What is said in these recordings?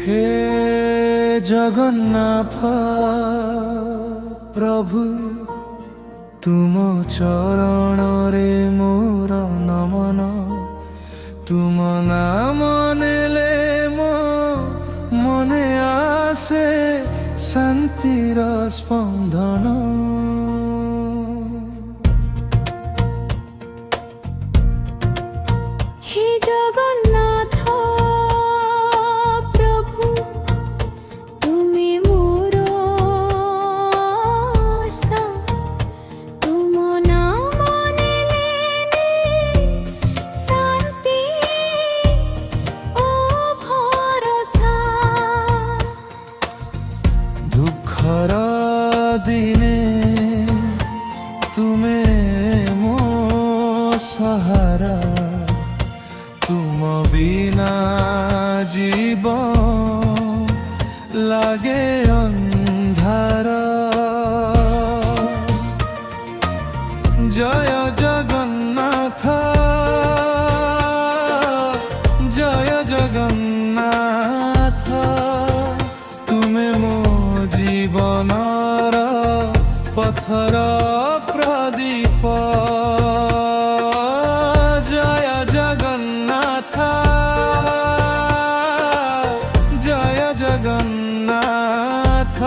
हे जगन्नाथ प्रभु तुम चरण रे मोर नमन तुम नाम नेले मो मने आसे शांतिर स्पंदन हे जगन्नाथ प्रभु तुमे मोर आशा तुम नाम नेले शांति ओ भरोसा दुखर दिने तुमे मो सहारा तुम बिना जीवन लागे अंधार जय जगन्नाथ जय जगन्नाथ तुमे मो जीवनर पथर प्रदीप जय जगन्नाथ जय जगन्नाथ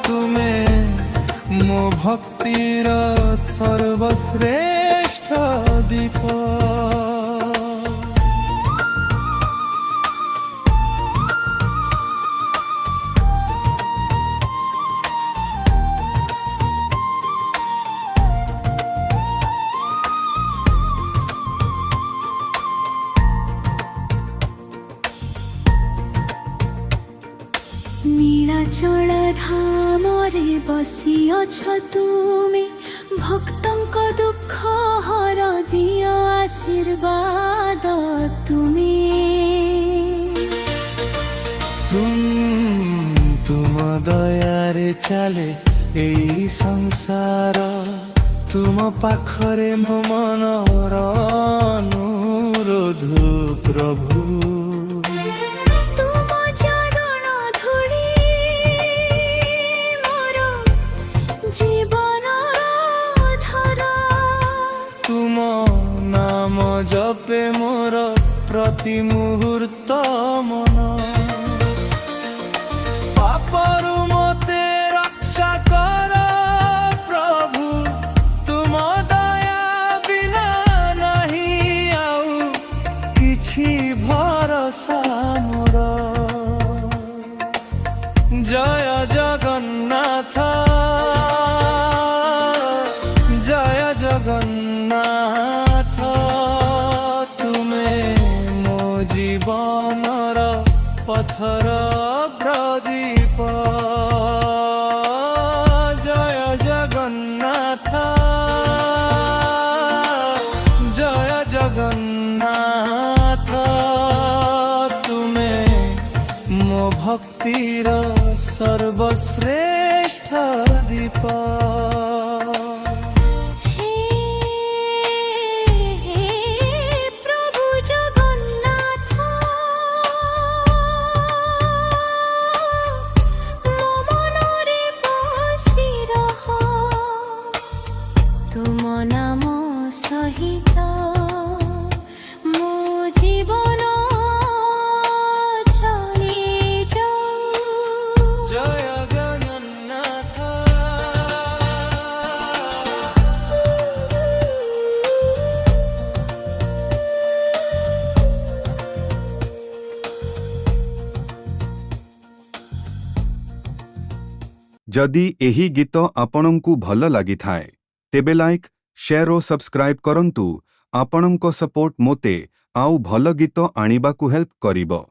तुमे मो भक्तिर सर्वश्रेष्ठ दीप नीलाचल धामरे बसिअछ तुमे भक्तंक दुख हर दिय आशीर्वाद तुमे तुम दयारे चले एई संसार तुम पाखरे मो मनर अनुरोध प्रभु तुम चरण धूली मोर जीवनर धारा तुम नाम जपे मोर प्रति मुहूर्त मन पापरु मते रक्षा कर प्रभु तुम दया बिना नहीं आउ किछि भरोसा मोर जय जगन्नाथ जय जगन्नाथ तुमे मो जीवनर पथर प्रदीप जय जगन्नाथ जय जगन्नाथ तुमे मो भक्तिर सर्वश्रेष्ठ दीप हे प्रभु जगन्नाथ मो मनरे बसि रह तुम नाम सहित मो जीवन चली जाऊ जय जगन्नाथ जदि एही गीत आपणंकु भल लागि थाए तेबे लाइक शेयर और सब्सक्राइब करंतु आपणंको सपोर्ट मोते आउ भल गीत आनिबाकु हेल्प करिबो।